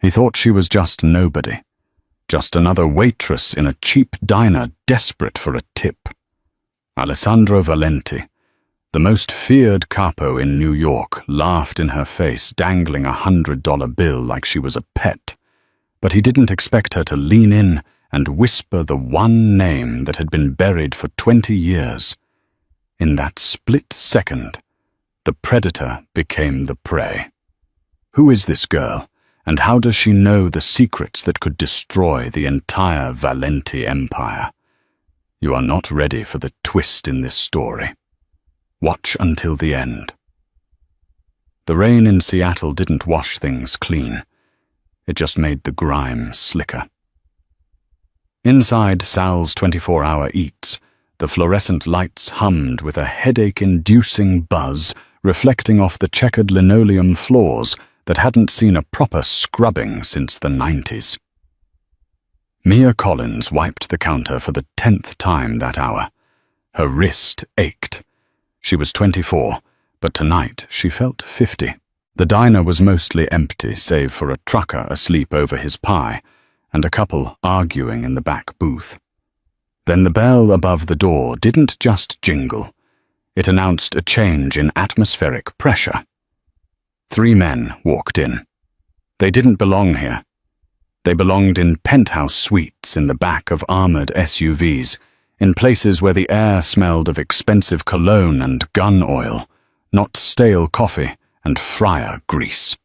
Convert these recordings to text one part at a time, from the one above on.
He thought she was just nobody, just another waitress in a cheap diner desperate for a tip. Alessandro Valenti, the most feared capo in New York, laughed in her face, dangling $100 bill like she was a pet. But he didn't expect her to lean in and whisper the one name that had been buried for 20 years. In that split second, the predator became the prey. Who is this girl, and how does she know the secrets that could destroy the entire Valenti empire? You are not ready for the twist in this story. Watch until the end. The rain in Seattle didn't wash things clean. It just made the grime slicker. Inside Sal's 24-hour eats, the fluorescent lights hummed with a headache-inducing buzz reflecting off the checkered linoleum floors that hadn't seen a proper scrubbing since the 90s. Mia Collins wiped the counter for the 10th time that hour. Her wrist ached. She was 24, but tonight she felt 50. The diner was mostly empty, save for a trucker asleep over his pie and a couple arguing in the back booth. Then the bell above the door didn't just jingle. It announced a change in atmospheric pressure. 3 men walked in. They didn't belong here. They belonged in penthouse suites in the back of armored SUVs, in places where the air smelled of expensive cologne and gun oil, not stale coffee and fryer grease.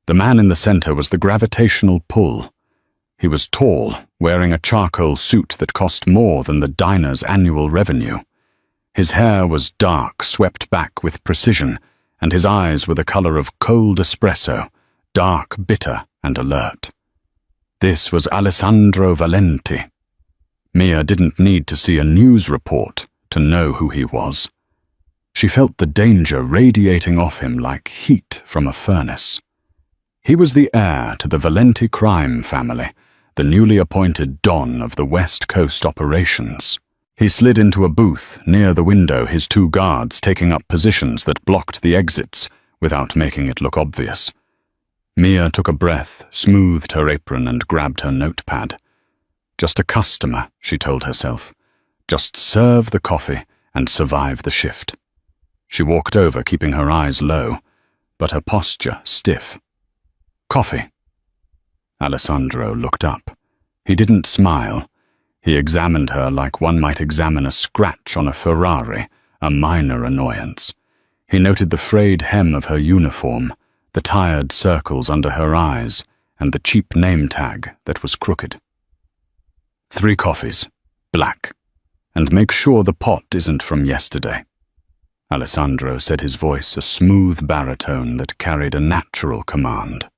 The man in the center was the gravitational pull. He was tall, wearing a charcoal suit that cost more than the diner's annual revenue. His hair was dark, swept back with precision, and his eyes were the color of cold espresso, dark, bitter, and alert. This was Alessandro Valenti. Mia didn't need to see a news report to know who he was. She felt the danger radiating off him like heat from a furnace. He was the heir to the Valenti crime family, the newly appointed Don of the West Coast operations. He slid into a booth near the window, his 2 guards taking up positions that blocked the exits without making it look obvious. Mia took a breath, smoothed her apron, and grabbed her notepad. Just a customer, she told herself. Just serve the coffee and survive the shift. She walked over, keeping her eyes low, but her posture stiff. Coffee. Alessandro looked up. He didn't smile. He examined her like one might examine a scratch on a Ferrari, a minor annoyance. He noted the frayed hem of her uniform, the tired circles under her eyes, and the cheap name tag that was crooked. 3 coffees, black, and make sure the pot isn't from yesterday. Alessandro said, his voice a smooth baritone that carried a natural command.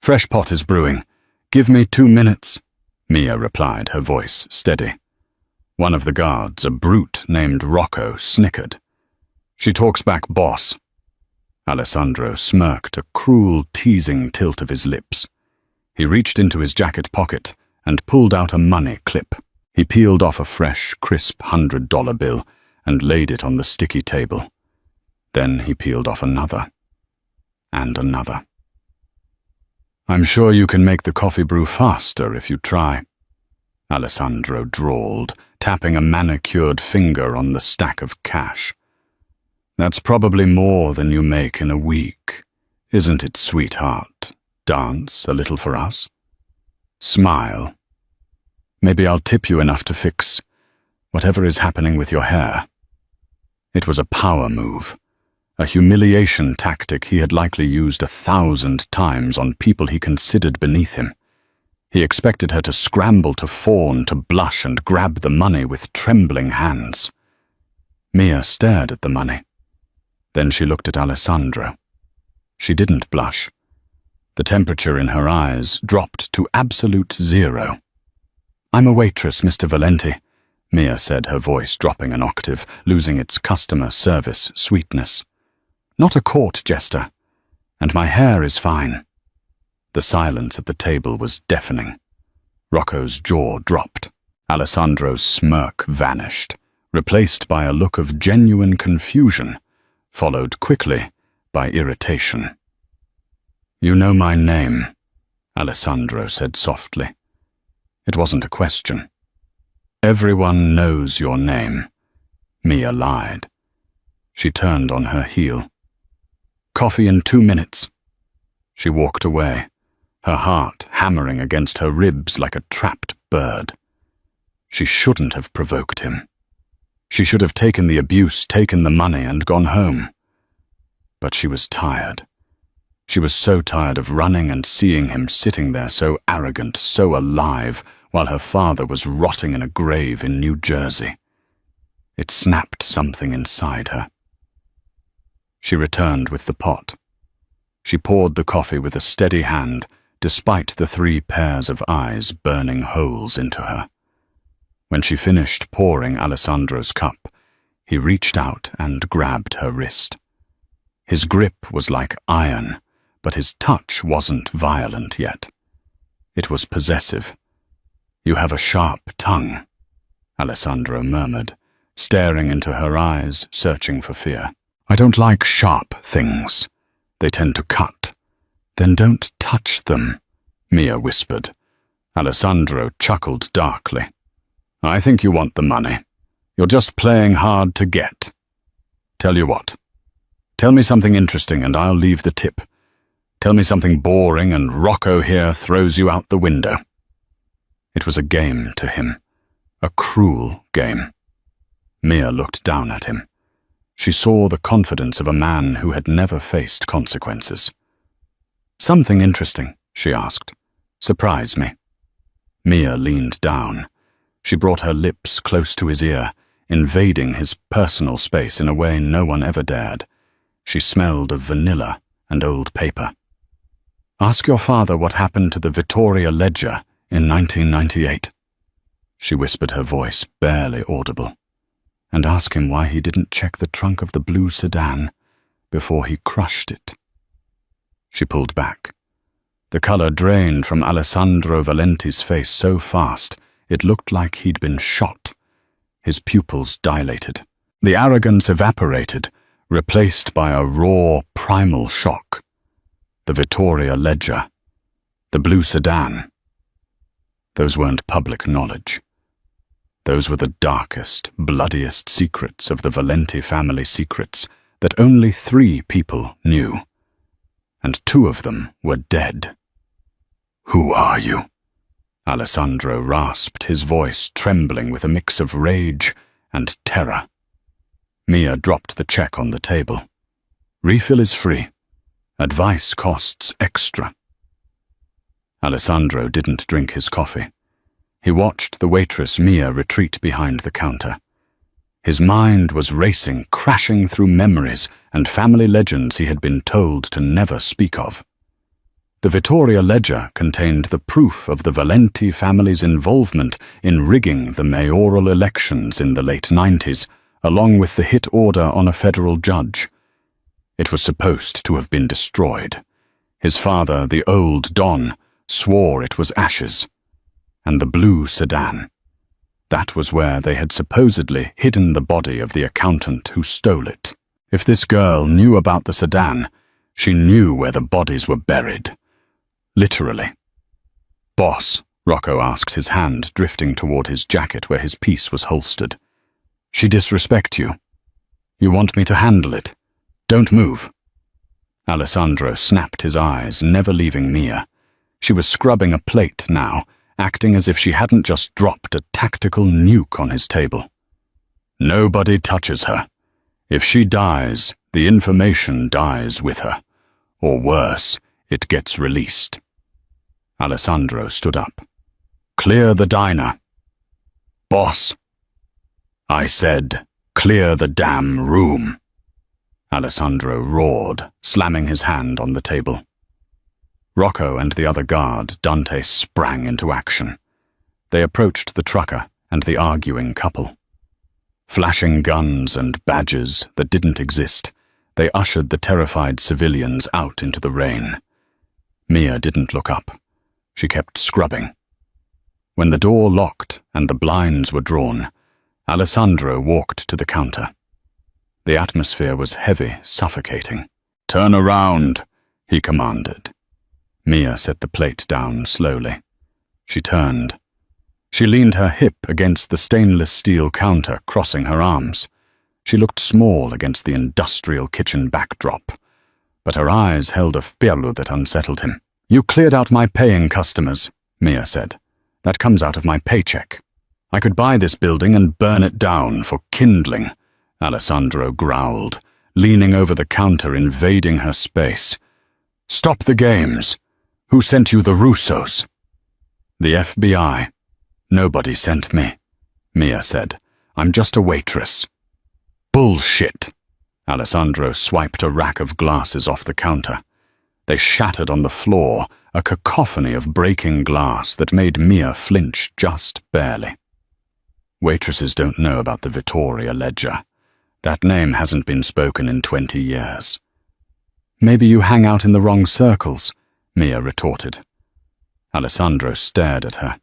Fresh pot is brewing. Give me 2 minutes, Mia replied, her voice steady. One of the guards, a brute named Rocco, snickered. She talks back, boss. Alessandro smirked, a cruel, teasing tilt of his lips. He reached into his jacket pocket and pulled out a money clip. He peeled off a fresh, crisp $100 bill and laid it on the sticky table. Then he peeled off another, and another. I'm sure you can make the coffee brew faster if you try, Alessandro drawled, tapping a manicured finger on the stack of cash. That's probably more than you make in a week, isn't it, sweetheart? Dance a little for us? Smile. Maybe I'll tip you enough to fix whatever is happening with your hair. It was a power move, a humiliation tactic he had likely used 1,000 times on people he considered beneath him. He expected her to scramble, to fawn, to blush and grab the money with trembling hands. Mia stared at the money. Then she looked at Alessandro. She didn't blush. The temperature in her eyes dropped to absolute 0. I'm a waitress, Mr. Valenti, Mia said, her voice dropping an octave, losing its customer service sweetness. Not a court jester. And my hair is fine. The silence at the table was deafening. Rocco's jaw dropped. Alessandro's smirk vanished, replaced by a look of genuine confusion, followed quickly by irritation. "You know my name," Alessandro said softly. It wasn't a question. "Everyone knows your name." Mia lied. She turned on her heel. "Coffee in 2 minutes." She walked away, her heart hammering against her ribs like a trapped bird. She shouldn't have provoked him. She should have taken the abuse, taken the money, and gone home. But she was tired. She was so tired of running and seeing him sitting there so arrogant, so alive, while her father was rotting in a grave in New Jersey. It snapped something inside her. She returned with the pot. She poured the coffee with a steady hand, despite the 3 pairs of eyes burning holes into her. When she finished pouring Alessandro's cup, he reached out and grabbed her wrist. His grip was like iron, but his touch wasn't violent yet. It was possessive. "You have a sharp tongue," Alessandro murmured, staring into her eyes, searching for fear. "I don't like sharp things. They tend to cut." "Then don't touch them," Mia whispered. Alessandro chuckled darkly. "I think you want the money. You're just playing hard to get. Tell you what. Tell me something interesting and I'll leave the tip. Tell me something boring and Rocco here throws you out the window." It was a game to him. A cruel game. Mia looked down at him. She saw the confidence of a man who had never faced consequences. "Something interesting," she asked. "Surprise me." Mia leaned down. She brought her lips close to his ear, invading his personal space in a way no one ever dared. She smelled of vanilla and old paper. "Ask your father what happened to the Vittoria Ledger in 1998. She whispered, her voice barely audible. "And ask him why he didn't check the trunk of the blue sedan before he crushed it." She pulled back. The color drained from Alessandro Valenti's face so fast it looked like he'd been shot. His pupils dilated. The arrogance evaporated, replaced by a raw, primal shock. The Vittoria Ledger. The blue sedan. Those weren't public knowledge. Those were the darkest, bloodiest secrets of the Valenti family secrets that only 3 people knew. And 2 of them were dead. "Who are you?" Alessandro rasped, his voice trembling with a mix of rage and terror. Mia dropped the check on the table. "Refill is free. Advice costs extra." Alessandro didn't drink his coffee. He watched the waitress Mia retreat behind the counter. His mind was racing, crashing through memories and family legends he had been told to never speak of. The Vittoria Ledger contained the proof of the Valenti family's involvement in rigging the mayoral elections in the late 90s, along with the hit order on a federal judge. It was supposed to have been destroyed. His father, the old Don, swore it was ashes. And the blue sedan. That was where they had supposedly hidden the body of the accountant who stole it. If this girl knew about the sedan, she knew where the bodies were buried. Literally. "Boss," Rocco asked, his hand drifting toward his jacket where his piece was holstered. "She disrespect you. You want me to handle it? Don't move." Alessandro snapped his eyes, never leaving Mia. She was scrubbing a plate now, acting as if she hadn't just dropped a tactical nuke on his table. "Nobody touches her. If she dies, the information dies with her. Or worse, it gets released." Alessandro stood up. "Clear the diner." "Boss." "I said, clear the damn room." Alessandro roared, slamming his hand on the table. Rocco and the other guard, Dante, sprang into action. They approached the trucker and the arguing couple. Flashing guns and badges that didn't exist, they ushered the terrified civilians out into the rain. Mia didn't look up. She kept scrubbing. When the door locked and the blinds were drawn, Alessandro walked to the counter. The atmosphere was heavy, suffocating. "Turn around," he commanded. Mia set the plate down slowly. She turned. She leaned her hip against the stainless steel counter, crossing her arms. She looked small against the industrial kitchen backdrop, but her eyes held a fierlo that unsettled him. "You cleared out my paying customers," Mia said. "That comes out of my paycheck. I could buy this building and burn it down for kindling," Alessandro growled, leaning over the counter, invading her space. "Stop the games. Who sent you the Russos?" "The FBI. Nobody sent me," Mia said. "I'm just a waitress." "Bullshit." Alessandro swiped a rack of glasses off the counter. They shattered on the floor, a cacophony of breaking glass that made Mia flinch just barely. "Waitresses don't know about the Vittoria ledger. That name hasn't been spoken in 20 years. "Maybe you hang out in the wrong circles," Mia retorted. Alessandro stared at her.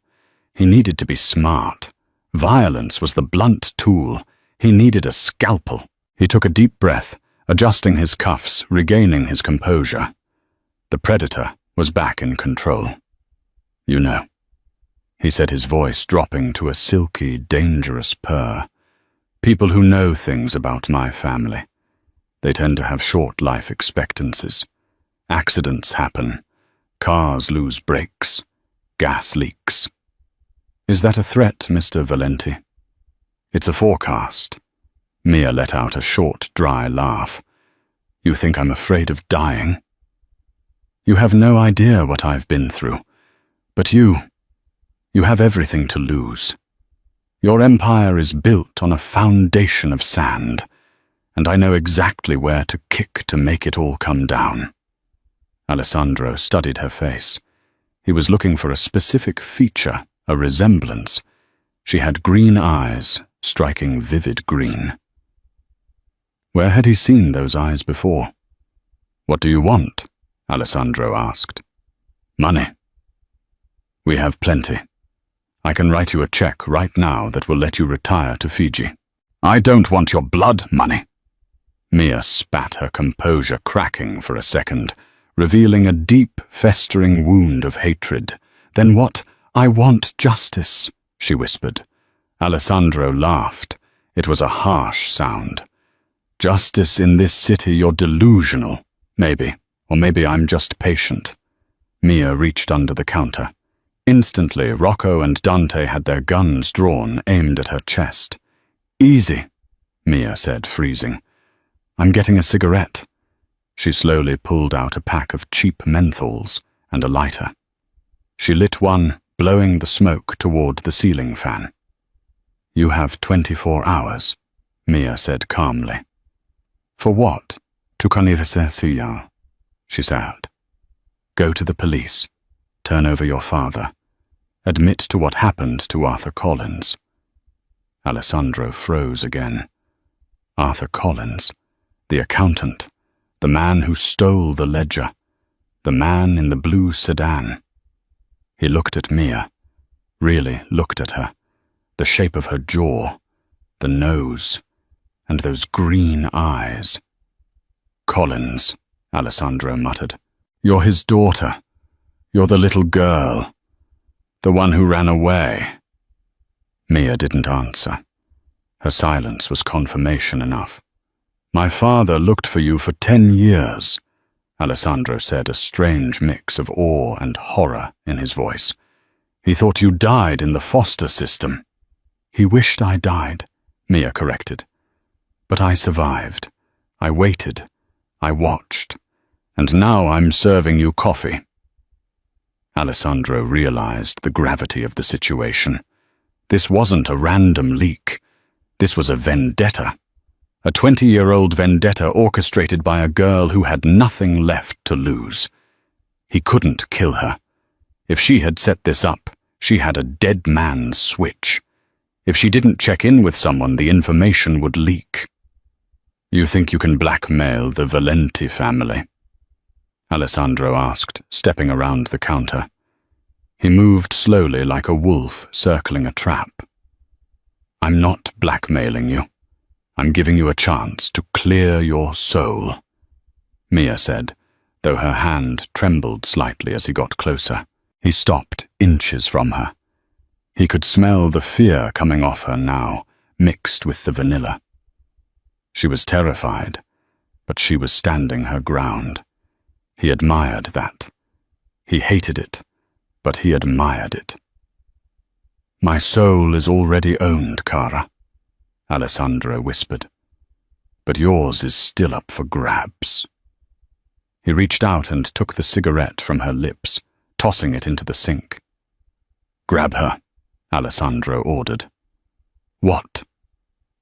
He needed to be smart. Violence was the blunt tool. He needed a scalpel. He took a deep breath, adjusting his cuffs, regaining his composure. The predator was back in control. "You know," he said, his voice dropping to a silky, dangerous purr. "People who know things about my family. They tend to have short life expectancies. Accidents happen. Cars lose brakes. Gas leaks." "Is that a threat, Mr. Valenti?" "It's a forecast." Mia let out a short, dry laugh. "You think I'm afraid of dying?" "You have no idea what I've been through. But you have everything to lose. Your empire is built on a foundation of sand, and I know exactly where to kick to make it all come down." Alessandro studied her face. He was looking for a specific feature, a resemblance. She had green eyes, striking vivid green. Where had he seen those eyes before? "What do you want?" Alessandro asked. "Money. We have plenty. I can write you a check right now that will let you retire to Fiji." "I don't want your blood money." Mia spat, her composure cracking for a second, revealing a deep, festering wound of hatred. "Then what? I want justice," she whispered. Alessandro laughed. It was a harsh sound. "Justice in this city, you're delusional. Maybe. Or maybe I'm just patient." Mia reached under the counter. Instantly, Rocco and Dante had their guns drawn, aimed at her chest. "Easy," Mia said, freezing. "I'm getting a cigarette." She slowly pulled out a pack of cheap menthols and a lighter. She lit one, blowing the smoke toward the ceiling fan. "You have 24 hours, Mia said calmly. "For what?" "To conversation," she said. "Go to the police. Turn over your father. Admit to what happened to Arthur Collins." Alessandro froze again. Arthur Collins, the accountant, the man who stole the ledger, the man in the blue sedan. He looked at Mia, really looked at her, the shape of her jaw, the nose, and those green eyes. "Collins," Alessandro muttered. "You're his daughter. You're the little girl. The one who ran away." Mia didn't answer. Her silence was confirmation enough. "My father looked for you for 10 years, Alessandro said, a strange mix of awe and horror in his voice. "He thought you died in the foster system." "He wished I died," Mia corrected. "But I survived. I waited. I watched. And now I'm serving you coffee." Alessandro realized the gravity of the situation. This wasn't a random leak. This was a vendetta. A 20-year-old vendetta orchestrated by a girl who had nothing left to lose. He couldn't kill her. If she had set this up, she had a dead man's switch. If she didn't check in with someone, the information would leak. "You think you can blackmail the Valenti family?" Alessandro asked, stepping around the counter. He moved slowly like a wolf circling a trap. "I'm not blackmailing you. I'm giving you a chance to clear your soul," Mia said, though her hand trembled slightly as he got closer. He stopped inches from her. He could smell the fear coming off her now, mixed with the vanilla. She was terrified, but she was standing her ground. He admired that. He hated it, but he admired it. "My soul is already owned, Cara," Alessandro whispered. "But yours is still up for grabs." He reached out and took the cigarette from her lips, tossing it into the sink. "Grab her," Alessandro ordered. "What?"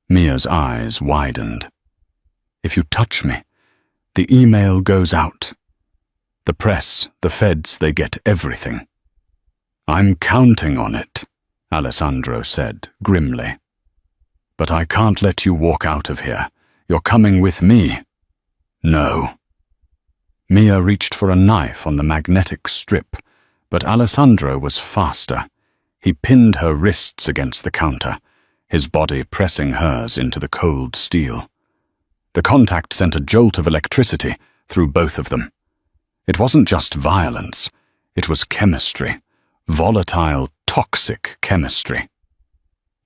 Mia's eyes widened. "If you touch me, the email goes out. The press, the feds, they get everything." "I'm counting on it," Alessandro said grimly. "But I can't let you walk out of here. You're coming with me." "No." Mia reached for a knife on the magnetic strip, but Alessandro was faster. He pinned her wrists against the counter, his body pressing hers into the cold steel. The contact sent a jolt of electricity through both of them. It wasn't just violence, it was chemistry, volatile, toxic chemistry.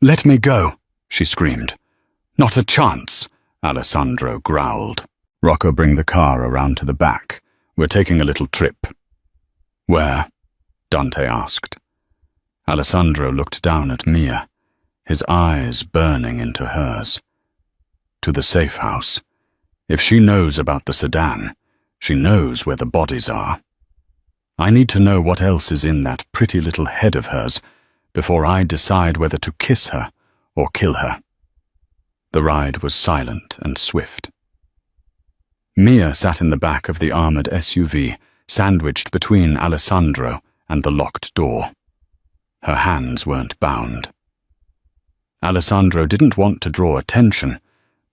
"Let me go," she screamed. "Not a chance," Alessandro growled. "Rocco, bring the car around to the back. We're taking a little trip." "Where?" Dante asked. Alessandro looked down at Mia, his eyes burning into hers. "To the safe house. If she knows about the sedan, she knows where the bodies are. I need to know what else is in that pretty little head of hers before I decide whether to kiss her or kill her." The ride was silent and swift. Mia sat in the back of the armored SUV, sandwiched between Alessandro and the locked door. Her hands weren't bound. Alessandro didn't want to draw attention,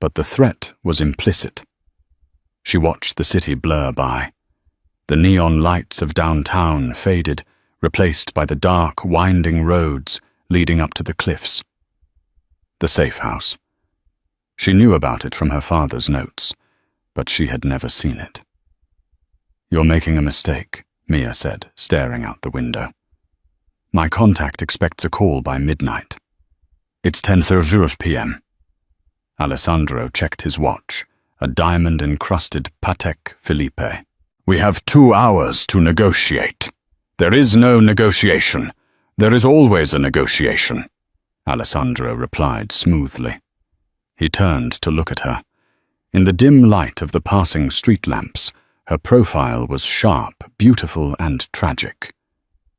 but the threat was implicit. She watched the city blur by. The neon lights of downtown faded, replaced by the dark, winding roads leading up to the cliffs. The safe house. She knew about it from her father's notes, but she had never seen it. "You're making a mistake," Mia said, staring out the window. "My contact expects a call by midnight. It's 10:00 p.m. Alessandro checked his watch, a diamond-encrusted Patek Philippe. "We have 2 hours to negotiate." "There is no negotiation. There is always a negotiation," Alessandro replied smoothly. He turned to look at her. In the dim light of the passing street lamps, her profile was sharp, beautiful, and tragic.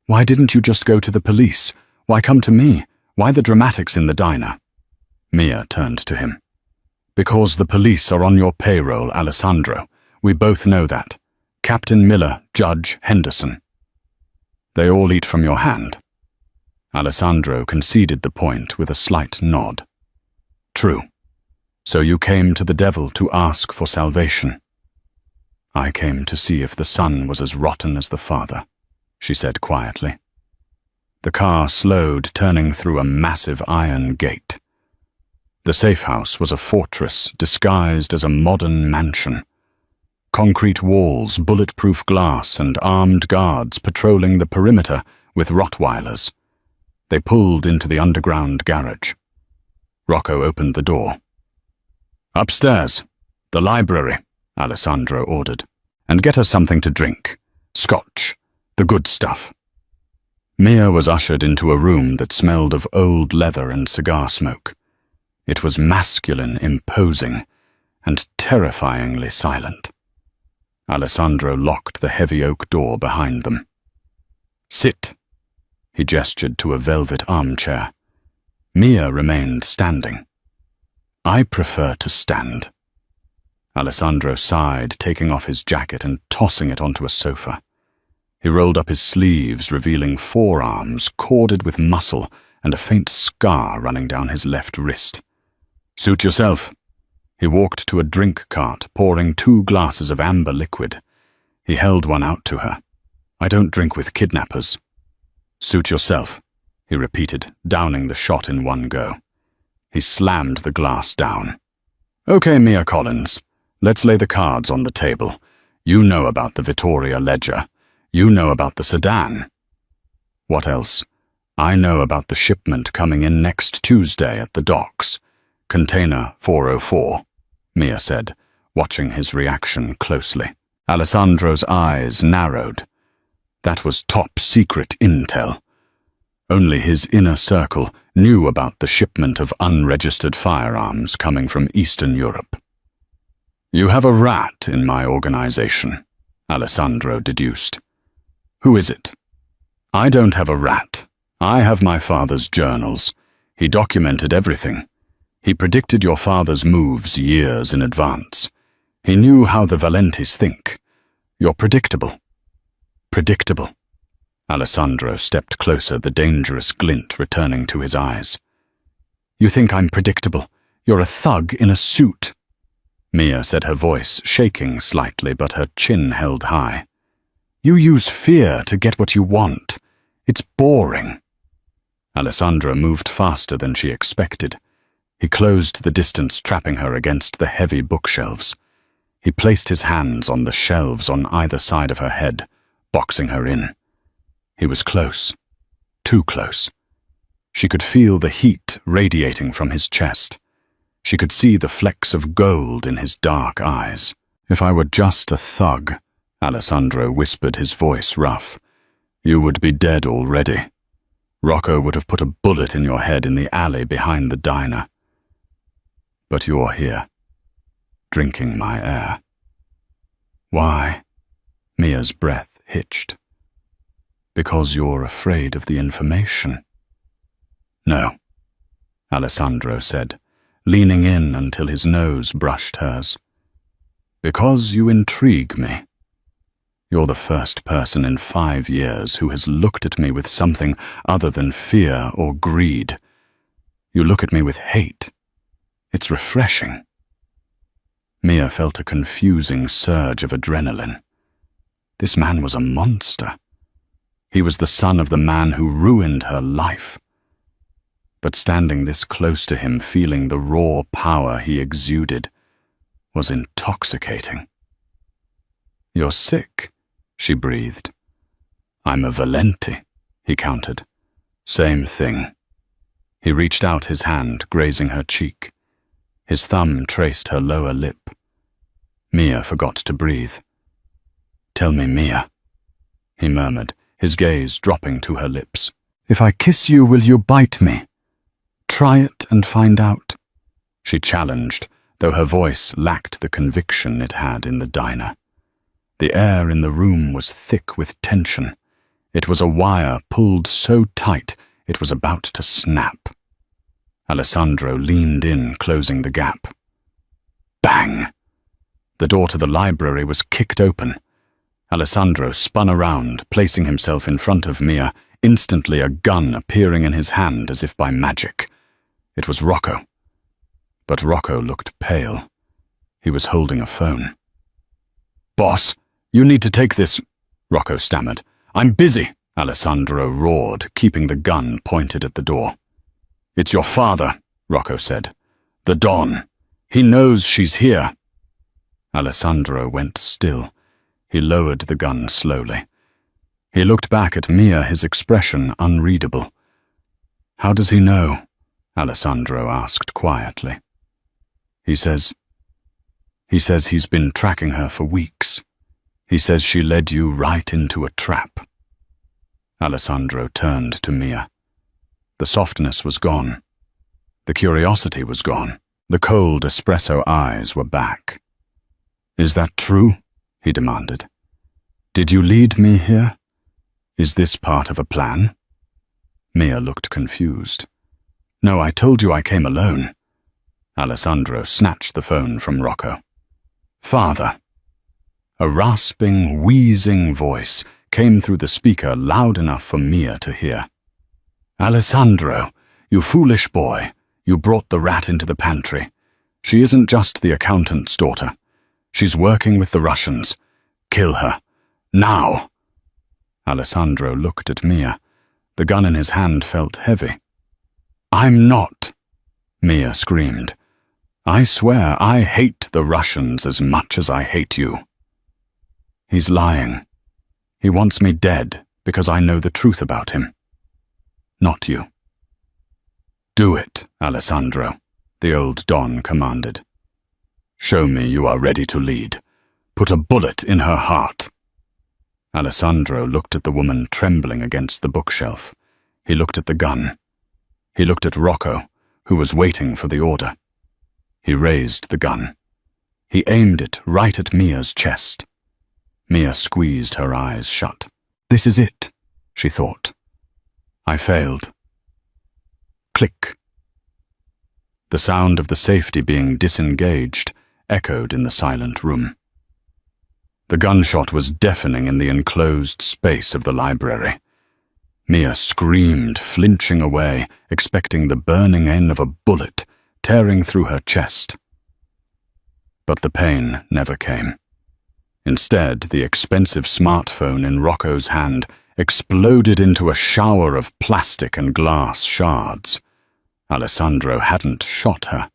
"Why didn't you just go to the police? Why come to me? Why the dramatics in the diner?" Mia turned to him. "Because the police are on your payroll, Alessandro. We both know that. Captain Miller, Judge Henderson. They all eat from your hand." Alessandro conceded the point with a slight nod. "True. So you came to the devil to ask for salvation." "I came to see if the son was as rotten as the father," she said quietly. The car slowed, turning through a massive iron gate. The safe house was a fortress disguised as a modern mansion. Concrete walls, bulletproof glass, and armed guards patrolling the perimeter with Rottweilers. They pulled into the underground garage. Rocco opened the door. "Upstairs, the library," Alessandro ordered. "And get us something to drink. Scotch, the good stuff." Mia was ushered into a room that smelled of old leather and cigar smoke. It was masculine, imposing, and terrifyingly silent. Alessandro locked the heavy oak door behind them. "Sit." He gestured to a velvet armchair. Mia remained standing. "I prefer to stand." Alessandro sighed, taking off his jacket and tossing it onto a sofa. He rolled up his sleeves, revealing forearms corded with muscle and a faint scar running down his left wrist. "Suit yourself." He walked to a drink cart, pouring 2 glasses of amber liquid. He held one out to her. "I don't drink with kidnappers." "Suit yourself," he repeated, downing the shot in one go. He slammed the glass down. "Okay, Mia Collins, let's lay the cards on the table. You know about the Vittoria Ledger. You know about the sedan. What else? I know about the shipment coming in next Tuesday at the docks. Container 404, Mia said, watching his reaction closely. Alessandro's eyes narrowed. That was top-secret intel. Only his inner circle knew about the shipment of unregistered firearms coming from Eastern Europe. You have a rat in my organization, Alessandro deduced. Who is it? I don't have a rat. I have my father's journals. He documented everything. He predicted your father's moves years in advance. He knew how the Valentis think. You're predictable. Predictable. Alessandro stepped closer, the dangerous glint returning to his eyes. You think I'm predictable? You're a thug in a suit. Mia said, her voice shaking slightly, but her chin held high. You use fear to get what you want. It's boring. Alessandro moved faster than she expected. He closed the distance, trapping her against the heavy bookshelves. He placed his hands on the shelves on either side of her head, boxing her in. He was close. Too close. She could feel the heat radiating from his chest. She could see the flecks of gold in his dark eyes. If I were just a thug, Alessandro whispered, his voice rough, you would be dead already. Rocco would have put a bullet in your head in the alley behind the diner. But you're here, drinking my air. Why? Mia's breath hitched. Because you're afraid of the information. No, Alessandro said, leaning in until his nose brushed hers. Because you intrigue me. You're the first person in 5 years who has looked at me with something other than fear or greed. You look at me with hate. It's refreshing. Mia felt a confusing surge of adrenaline. This man was a monster. He was the son of the man who ruined her life. But standing this close to him, feeling the raw power he exuded, was intoxicating. You're sick, she breathed. I'm a Valenti, he countered. Same thing. He reached out his hand, grazing her cheek. His thumb traced her lower lip. Mia forgot to breathe. Tell me, Mia, he murmured, his gaze dropping to her lips. If I kiss you, will you bite me? Try it and find out, she challenged, though her voice lacked the conviction it had in the diner. The air in the room was thick with tension. It was a wire pulled so tight it was about to snap. Alessandro leaned in, closing the gap. Bang! The door to the library was kicked open. Alessandro spun around, placing himself in front of Mia, instantly a gun appearing in his hand as if by magic. It was Rocco. But Rocco looked pale. He was holding a phone. Boss, you need to take this, Rocco stammered. I'm busy, Alessandro roared, keeping the gun pointed at the door. It's your father, Rocco said. The Don. He knows she's here. Alessandro went still. He lowered the gun slowly. He looked back at Mia, his expression unreadable. How does he know? Alessandro asked quietly. He says he's been tracking her for weeks. He says she led you right into a trap. Alessandro turned to Mia. The softness was gone. The curiosity was gone. The cold espresso eyes were back. Is that true? He demanded. Did you lead me here? Is this part of a plan? Mia looked confused. No, I told you I came alone. Alessandro snatched the phone from Rocco. Father. A rasping, wheezing voice came through the speaker loud enough for Mia to hear. Alessandro, you foolish boy, you brought the rat into the pantry. She isn't just the accountant's daughter. She's working with the Russians. Kill her. Now! Alessandro looked at Mia. The gun in his hand felt heavy. I'm not, Mia screamed. I swear I hate the Russians as much as I hate you. He's lying. He wants me dead because I know the truth about him. Not you. Do it, Alessandro, the old Don commanded. Show me you are ready to lead. Put a bullet in her heart. Alessandro looked at the woman trembling against the bookshelf. He looked at the gun. He looked at Rocco, who was waiting for the order. He raised the gun. He aimed it right at Mia's chest. Mia squeezed her eyes shut. This is it, she thought. I failed. Click. The sound of the safety being disengaged echoed in the silent room. The gunshot was deafening in the enclosed space of the library. Mia screamed, flinching away, expecting the burning end of a bullet tearing through her chest. But the pain never came. Instead, the expensive smartphone in Rocco's hand exploded into a shower of plastic and glass shards. Alessandro hadn't shot her.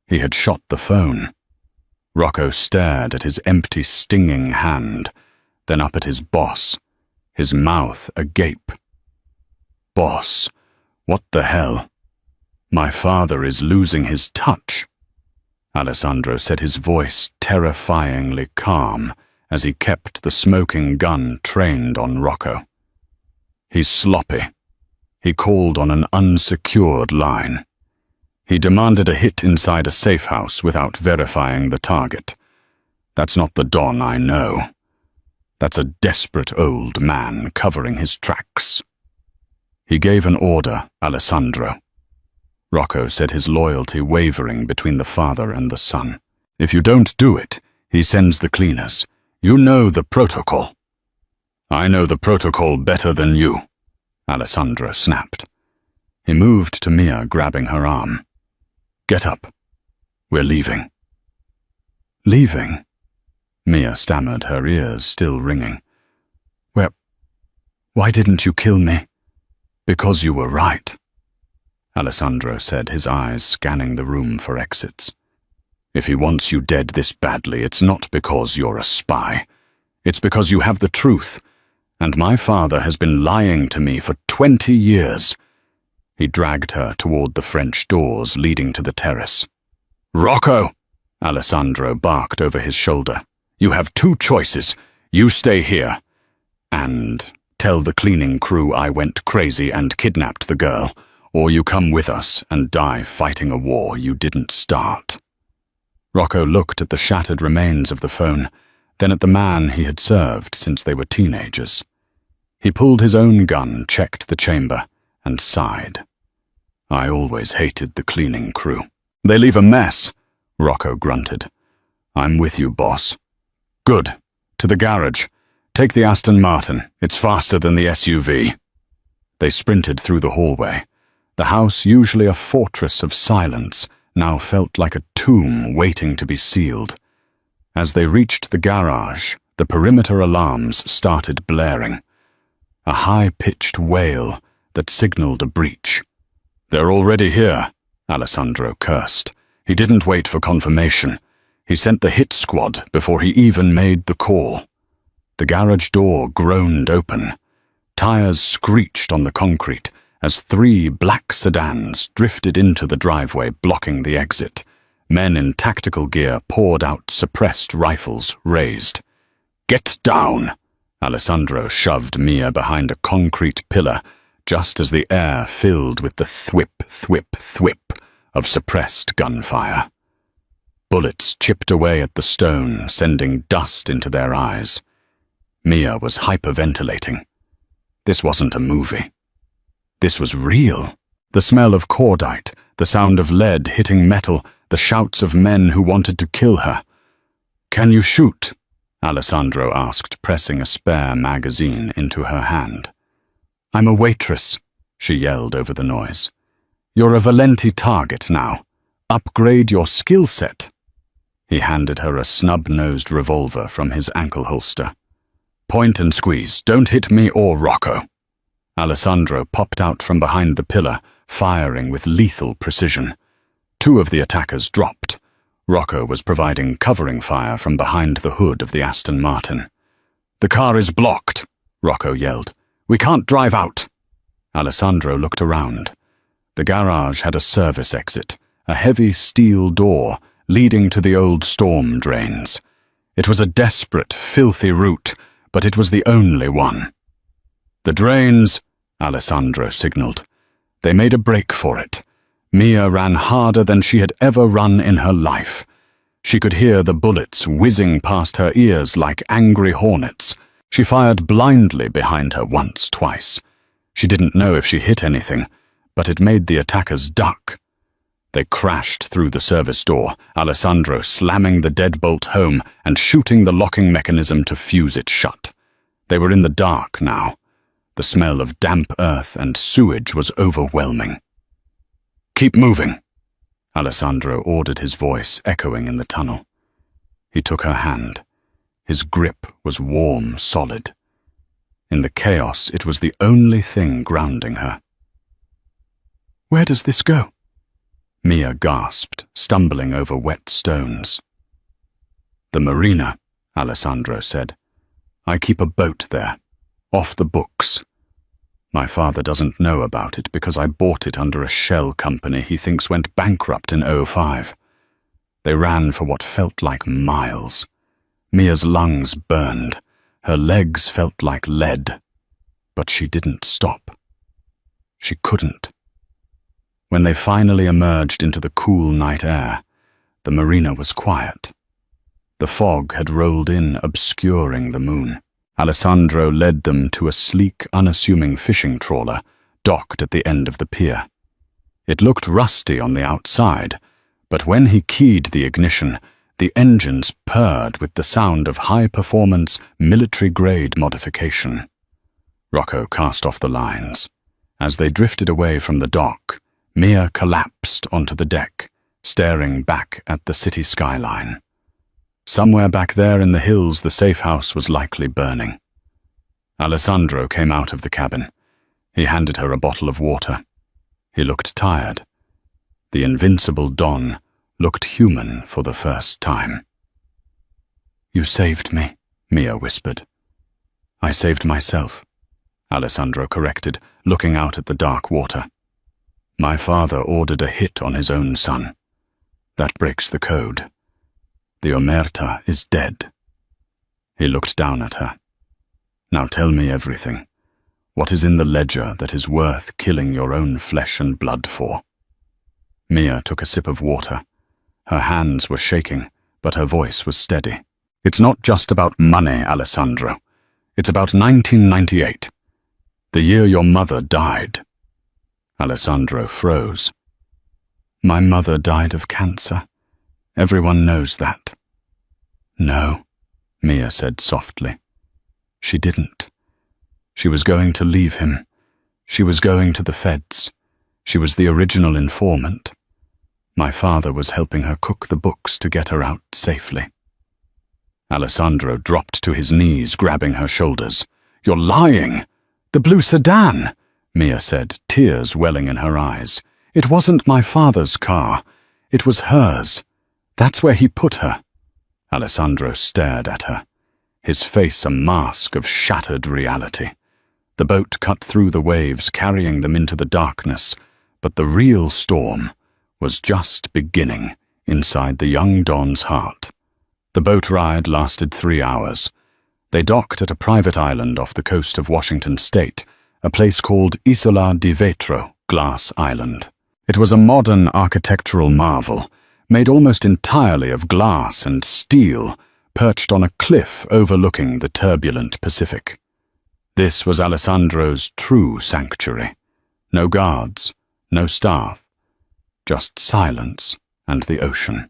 He had shot the phone. Rocco stared at his empty, stinging hand, then up at his boss, his mouth agape. Boss, what the hell? My father is losing his touch. Alessandro said, his voice terrifyingly calm as he kept the smoking gun trained on Rocco. He's sloppy. He called on an unsecured line. He demanded a hit inside a safe house without verifying the target. That's not the Don I know. That's a desperate old man covering his tracks. He gave an order, Alessandro. Rocco said, his loyalty wavering between the father and the son. If you don't do it, he sends the cleaners. You know the protocol. I know the protocol better than you, Alessandro snapped. He moved to Mia, grabbing her arm. Get up. We're leaving. Leaving? Mia stammered, her ears still ringing. Why didn't you kill me? Because you were right, Alessandro said, his eyes scanning the room for exits. If he wants you dead this badly, it's not because you're a spy. It's because you have the truth, and my father has been lying to me for 20 years. He dragged her toward the French doors leading to the terrace. Rocco! Alessandro barked over his shoulder. You have two choices. You stay here, and tell the cleaning crew I went crazy and kidnapped the girl, or you come with us and die fighting a war you didn't start. Rocco looked at the shattered remains of the phone, then at the man he had served since they were teenagers. He pulled his own gun, checked the chamber, and sighed. I always hated the cleaning crew. They leave a mess, Rocco grunted. I'm with you, boss. Good. To the garage. Take the Aston Martin. It's faster than the SUV. They sprinted through the hallway. The house, usually a fortress of silence, now felt like a tomb waiting to be sealed. As they reached the garage, the perimeter alarms started blaring. A high-pitched wail that signaled a breach. They're already here, Alessandro cursed. He didn't wait for confirmation. He sent the hit squad before he even made the call. The garage door groaned open. Tires screeched on the concrete as 3 black sedans drifted into the driveway, blocking the exit. Men in tactical gear poured out, suppressed rifles raised. Get down! Alessandro shoved Mia behind a concrete pillar just as the air filled with the thwip, thwip, thwip of suppressed gunfire. Bullets chipped away at the stone, sending dust into their eyes. Mia was hyperventilating. This wasn't a movie. This was real. The smell of cordite, the sound of lead hitting metal, the shouts of men who wanted to kill her. Can you shoot? Alessandro asked, pressing a spare magazine into her hand. I'm a waitress, she yelled over the noise. You're a Valenti target now. Upgrade your skill set. He handed her a snub-nosed revolver from his ankle holster. Point and squeeze. Don't hit me or Rocco. Alessandro popped out from behind the pillar, firing with lethal precision. 2 of the attackers dropped. Rocco was providing covering fire from behind the hood of the Aston Martin. "The car is blocked," Rocco yelled. "We can't drive out." Alessandro looked around. The garage had a service exit, a heavy steel door leading to the old storm drains. It was a desperate, filthy route, but it was the only one. "The drains," Alessandro signaled. They made a break for it. Mia ran harder than she had ever run in her life. She could hear the bullets whizzing past her ears like angry hornets. She fired blindly behind her once, twice. She didn't know if she hit anything, but it made the attackers duck. They crashed through the service door, Alessandro slamming the deadbolt home and shooting the locking mechanism to fuse it shut. They were in the dark now. The smell of damp earth and sewage was overwhelming. "Keep moving," Alessandro ordered, his voice echoing in the tunnel. He took her hand. His grip was warm, solid. In the chaos, it was the only thing grounding her. "Where does this go?" Mia gasped, stumbling over wet stones. "The marina," Alessandro said. "I keep a boat there, off the books. My father doesn't know about it because I bought it under a shell company he thinks went bankrupt in 2005. They ran for what felt like miles. Mia's lungs burned. Her legs felt like lead. But she didn't stop. She couldn't. When they finally emerged into the cool night air, the marina was quiet. The fog had rolled in, obscuring the moon. Alessandro led them to a sleek, unassuming fishing trawler docked at the end of the pier. It looked rusty on the outside, but when he keyed the ignition, the engines purred with the sound of high-performance, military-grade modification. Rocco cast off the lines. As they drifted away from the dock, Mia collapsed onto the deck, staring back at the city skyline. Somewhere back there in the hills, the safe house was likely burning. Alessandro came out of the cabin. He handed her a bottle of water. He looked tired. The invincible Don looked human for the first time. "You saved me," Mia whispered. "I saved myself," Alessandro corrected, looking out at the dark water. "My father ordered a hit on his own son. That breaks the code. The Omerta is dead." He looked down at her. "Now tell me everything. What is in the ledger that is worth killing your own flesh and blood for?" Mia took a sip of water. Her hands were shaking, but her voice was steady. "It's not just about money, Alessandro. It's about 1998. The year your mother died." Alessandro froze. "My mother died of cancer. Everyone knows that." "No," Mia said softly. "She didn't. She was going to leave him. She was going to the feds. She was the original informant. My father was helping her cook the books to get her out safely." Alessandro dropped to his knees, grabbing her shoulders. "You're lying!" "The blue sedan," Mia said, tears welling in her eyes. "It wasn't my father's car. It was hers. That's where he put her." Alessandro stared at her, his face a mask of shattered reality. The boat cut through the waves, carrying them into the darkness, but the real storm was just beginning inside the young Don's heart. The boat ride lasted 3 hours. They docked at a private island off the coast of Washington State, a place called Isola di Vetro, Glass Island. It was a modern architectural marvel, made almost entirely of glass and steel, perched on a cliff overlooking the turbulent Pacific. This was Alessandro's true sanctuary. No guards, no staff, just silence and the ocean.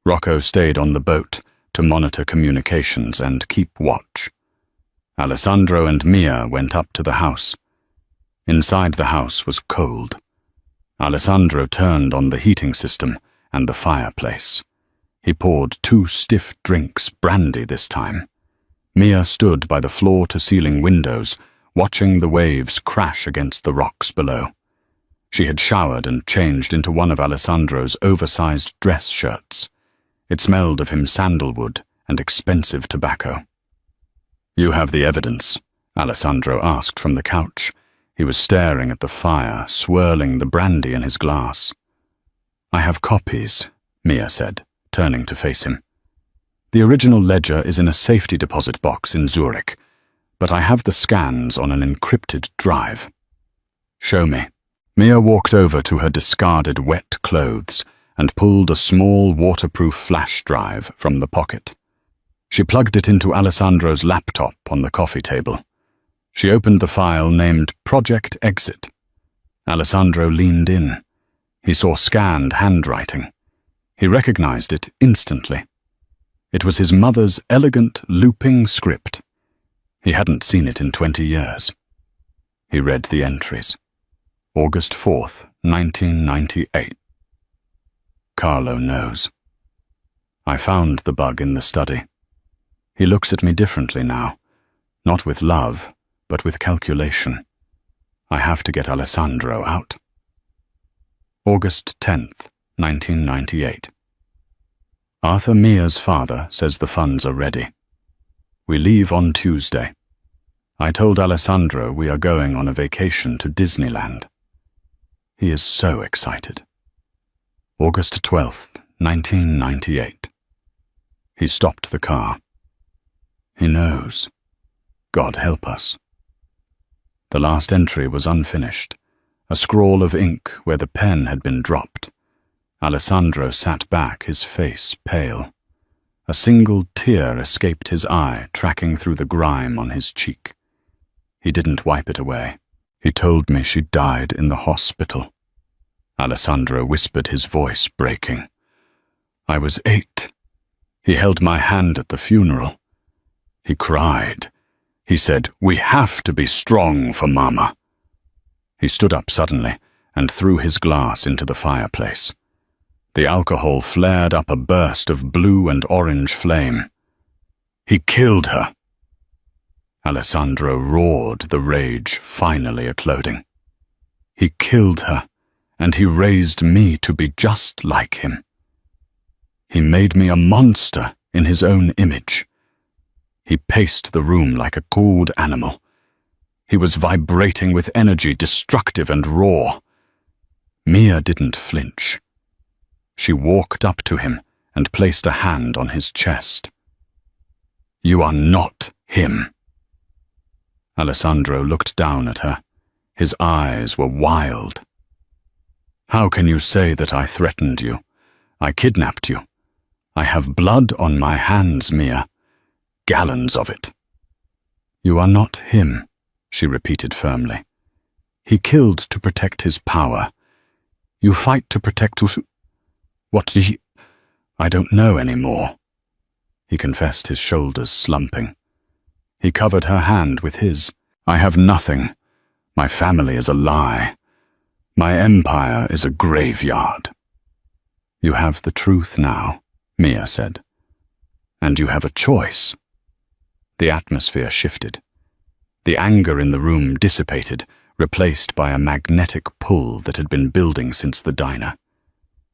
Rocco stayed on the boat to monitor communications and keep watch. Alessandro and Mia went up to the house. Inside the house was cold. Alessandro turned on the heating system and the fireplace. He poured 2 stiff drinks, brandy this time. Mia stood by the floor-to-ceiling windows, watching the waves crash against the rocks below. She had showered and changed into one of Alessandro's oversized dress shirts. It smelled of him sandalwood and expensive tobacco. You have the evidence? Alessandro asked from the couch. He was staring at the fire, swirling the brandy in his glass. I have copies, Mia said, turning to face him. The original ledger is in a safety deposit box in Zurich, but I have the scans on an encrypted drive. Show me. Mia walked over to her discarded wet clothes and pulled a small waterproof flash drive from the pocket. She plugged it into Alessandro's laptop on the coffee table. She opened the file named Project Exit. Alessandro leaned in. He saw scanned handwriting. He recognized it instantly. It was his mother's elegant, looping script. He hadn't seen it in 20 years. He read the entries. August 4th, 1998. Carlo knows. I found the bug in the study. He looks at me differently now, not with love, but with calculation. I have to get Alessandro out. August 10th, 1998. Arthur Mia's father says the funds are ready. We leave on Tuesday. I told Alessandro we are going on a vacation to Disneyland. He is so excited. August 12th, 1998. He stopped the car. He knows. God help us. The last entry was unfinished, a scrawl of ink where the pen had been dropped. Alessandro sat back, his face pale. A single tear escaped his eye, tracking through the grime on his cheek. He didn't wipe it away. He told me she died in the hospital. Alessandro whispered, his voice breaking. I was 8. He held my hand at the funeral. He cried. He said, "We have to be strong for Mama." He stood up suddenly and threw his glass into the fireplace. The alcohol flared up a burst of blue and orange flame. He killed her. Alessandro roared, the rage finally ecloding. He killed her, and he raised me to be just like him. He made me a monster in his own image. He paced the room like a cold animal. He was vibrating with energy, destructive and raw. Mia didn't flinch. She walked up to him and placed a hand on his chest. You are not him. Alessandro looked down at her. His eyes were wild. How can you say that I threatened you? I kidnapped you. I have blood on my hands, Mia. Gallons of it. You are not him, she repeated firmly. He killed to protect his power. You fight to protect... What did he... I don't know anymore. He confessed, his shoulders slumping. He covered her hand with his. I have nothing. My family is a lie. My empire is a graveyard. You have the truth now, Mia said. And you have a choice. The atmosphere shifted. The anger in the room dissipated, replaced by a magnetic pull that had been building since the diner.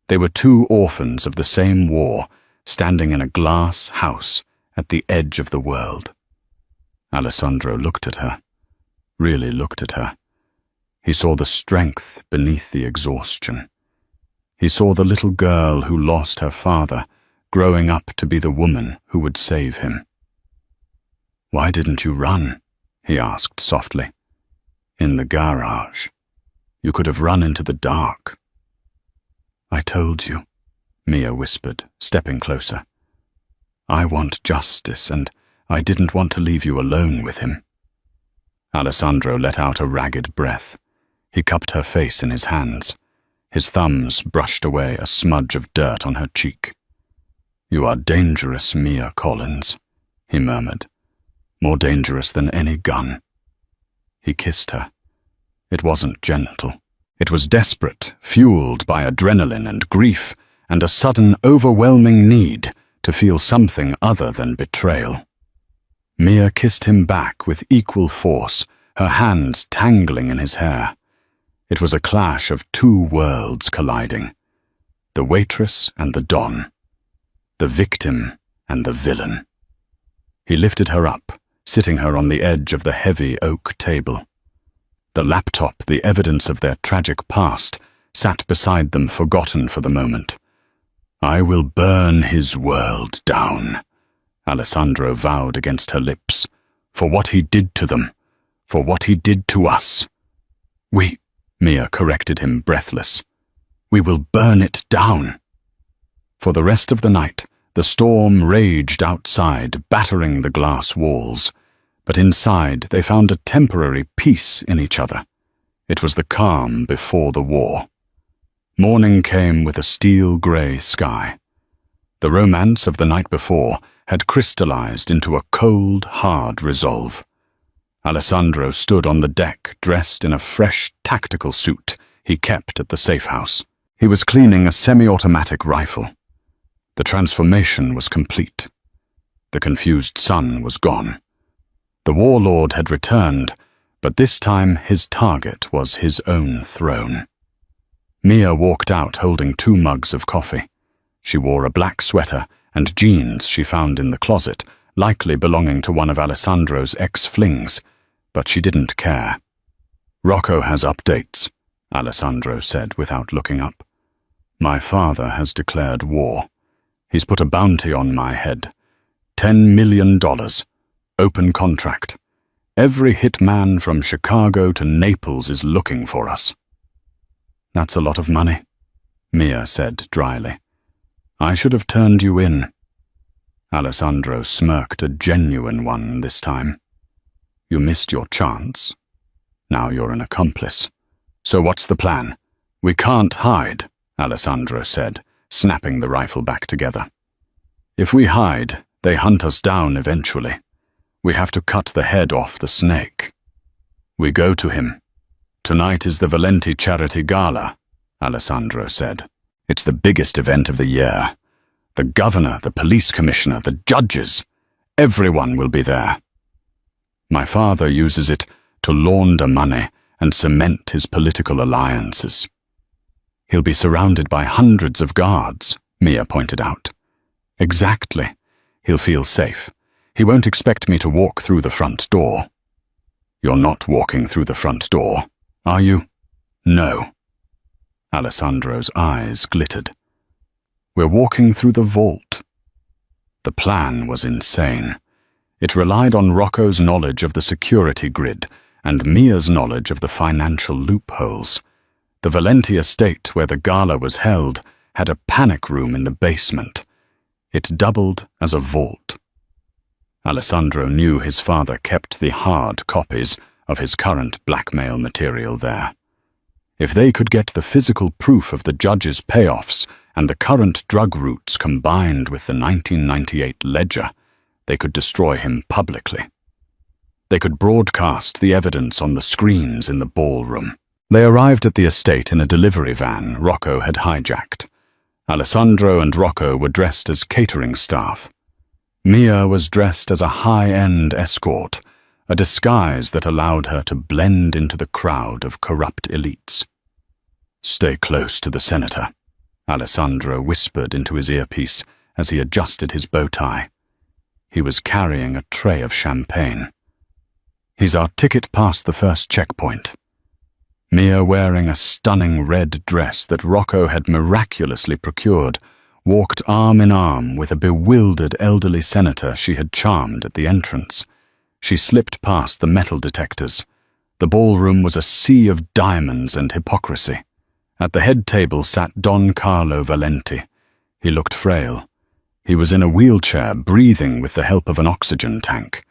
They were 2 orphans of the same war, standing in a glass house at the edge of the world. Alessandro looked at her, really looked at her. He saw the strength beneath the exhaustion. He saw the little girl who lost her father, growing up to be the woman who would save him. Why didn't you run? He asked softly. In the garage. You could have run into the dark. I told you, Mia whispered, stepping closer. I want justice, and I didn't want to leave you alone with him. Alessandro let out a ragged breath. He cupped her face in his hands. His thumbs brushed away a smudge of dirt on her cheek. You are dangerous, Mia Collins, he murmured. More dangerous than any gun. He kissed her. It wasn't gentle. It was desperate, fueled by adrenaline and grief, and a sudden, overwhelming need to feel something other than betrayal. Mia kissed him back with equal force, her hands tangling in his hair. It was a clash of 2 worlds colliding. The waitress and the Don. The victim and the villain. He lifted her up, sitting her on the edge of the heavy oak table. The laptop, the evidence of their tragic past, sat beside them forgotten for the moment. "I will burn his world down," Alessandro vowed against her lips, "for what he did to them, for what he did to us." Mia corrected him, breathless. "We will burn it down." For the rest of the night, the storm raged outside, battering the glass walls, but inside they found a temporary peace in each other. It was the calm before the war. Morning came with a steel-grey sky. The romance of the night before had crystallized into a cold, hard resolve. Alessandro stood on the deck, dressed in a fresh tactical suit he kept at the safe house. He was cleaning a semi-automatic rifle. The transformation was complete. The confused sun was gone. The warlord had returned, but this time his target was his own throne. Mia walked out holding 2 mugs of coffee. She wore a black sweater and jeans she found in the closet, likely belonging to one of Alessandro's ex-flings, but she didn't care. "Rocco has updates," Alessandro said without looking up. "My father has declared war. He's put a bounty on my head. $10 million. Open contract. Every hitman from Chicago to Naples is looking for us." "That's a lot of money," Mia said dryly. "I should have turned you in." Alessandro smirked, a genuine one this time. "You missed your chance. Now you're an accomplice. So what's the plan?" "We can't hide," Alessandro said, snapping the rifle back together. "If we hide, they hunt us down eventually. We have to cut the head off the snake." "We go to him. Tonight is the Valenti Charity Gala," Alessandro said. "It's the biggest event of the year. The governor, the police commissioner, the judges, everyone will be there. My father uses it to launder money and cement his political alliances." "He'll be surrounded by hundreds of guards," Mia pointed out. "Exactly. He'll feel safe. He won't expect me to walk through the front door." "You're not walking through the front door, are you?" "No." Alessandro's eyes glittered. "We're walking through the vault." The plan was insane. It relied on Rocco's knowledge of the security grid and Mia's knowledge of the financial loopholes. The Valenti estate where the gala was held had a panic room in the basement. It doubled as a vault. Alessandro knew his father kept the hard copies of his current blackmail material there. If they could get the physical proof of the judge's payoffs and the current drug routes combined with the 1998 ledger, they could destroy him publicly. They could broadcast the evidence on the screens in the ballroom. They arrived at the estate in a delivery van Rocco had hijacked. Alessandro and Rocco were dressed as catering staff. Mia was dressed as a high-end escort, a disguise that allowed her to blend into the crowd of corrupt elites. "Stay close to the senator," Alessandro whispered into his earpiece as he adjusted his bow tie. He was carrying a tray of champagne. "He's our ticket past the first checkpoint." Mia, wearing a stunning red dress that Rocco had miraculously procured, walked arm in arm with a bewildered elderly senator she had charmed at the entrance. She slipped past the metal detectors. The ballroom was a sea of diamonds and hypocrisy. At the head table sat Don Carlo Valenti. He looked frail. He was in a wheelchair, breathing with the help of an oxygen tank.